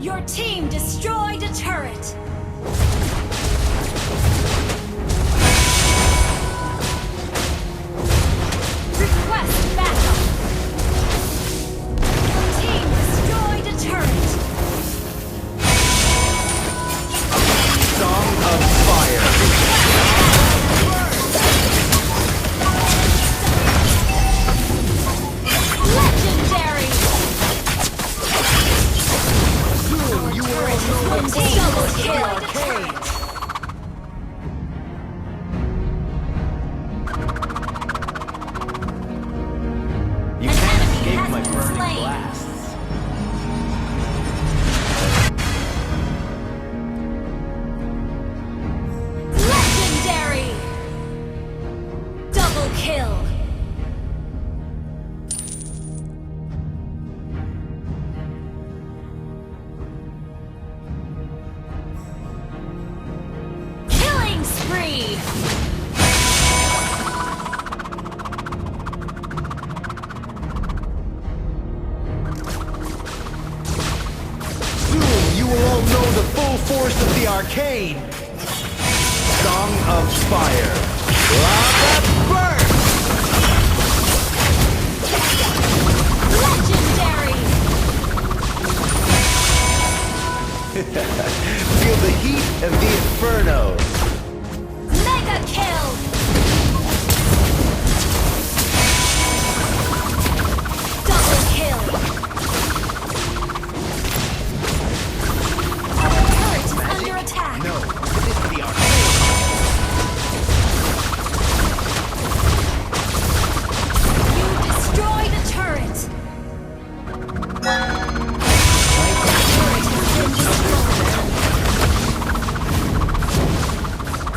Your team destroyed a turret! Request backup! Your team destroyed a turret! Song of Fire. Legendary! Soon you will all know the Double force of the kill! arcane. You can't escape my burning blasts. Legendary! Double kill! Killing spree! Soon you will all know the full force of the arcane. Song of Fire. Lava burn! Legendary! Feel the heat of the inferno. Mega kill! Double kill! Our turret is under attack! No, this is the arcane. You destroyed a turret!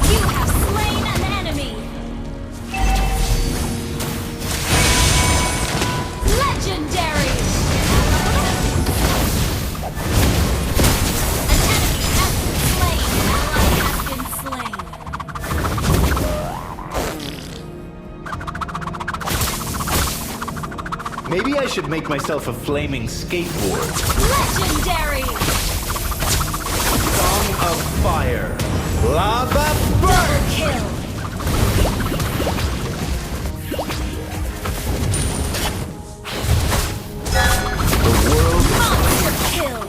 You have slain an enemy! Legendary! An enemy has been slain! Ally has been slain! Maybe I should make myself a flaming skateboard. Legendary! Song of Fire. Lava burn! Double kill! The world Monster kill!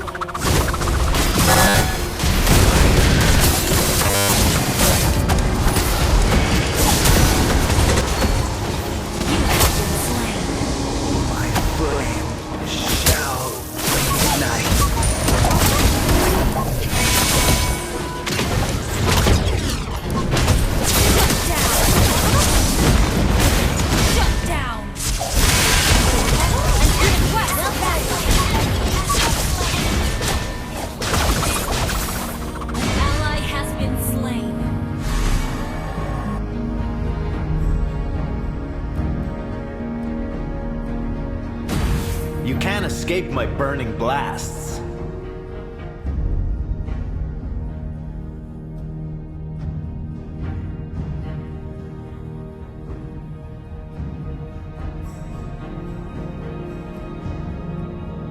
You have been slain. my flame shall ignite. Shut down! An enemy well An ally has been slain. You can't escape my burning blasts.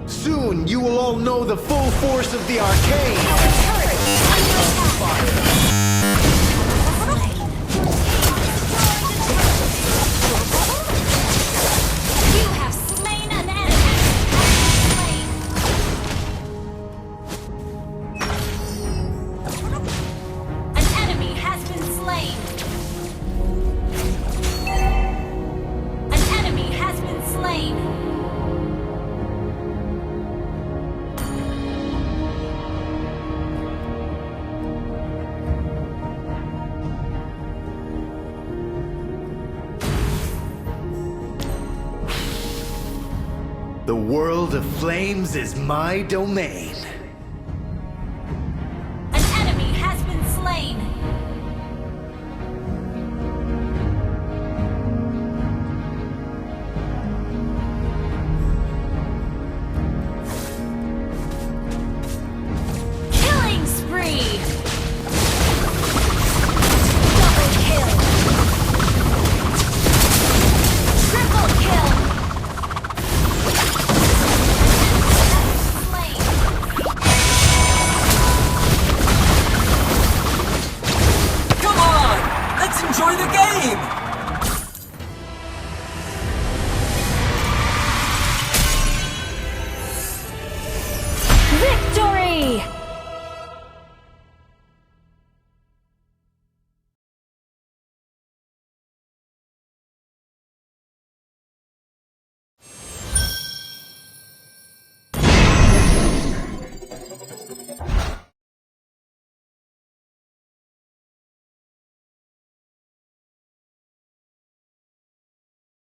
Soon you will all know the full force of the arcane. You have slain an enemy. An enemy has been slain. An enemy has been slain. The world of flames is my domain. An enemy has been slain.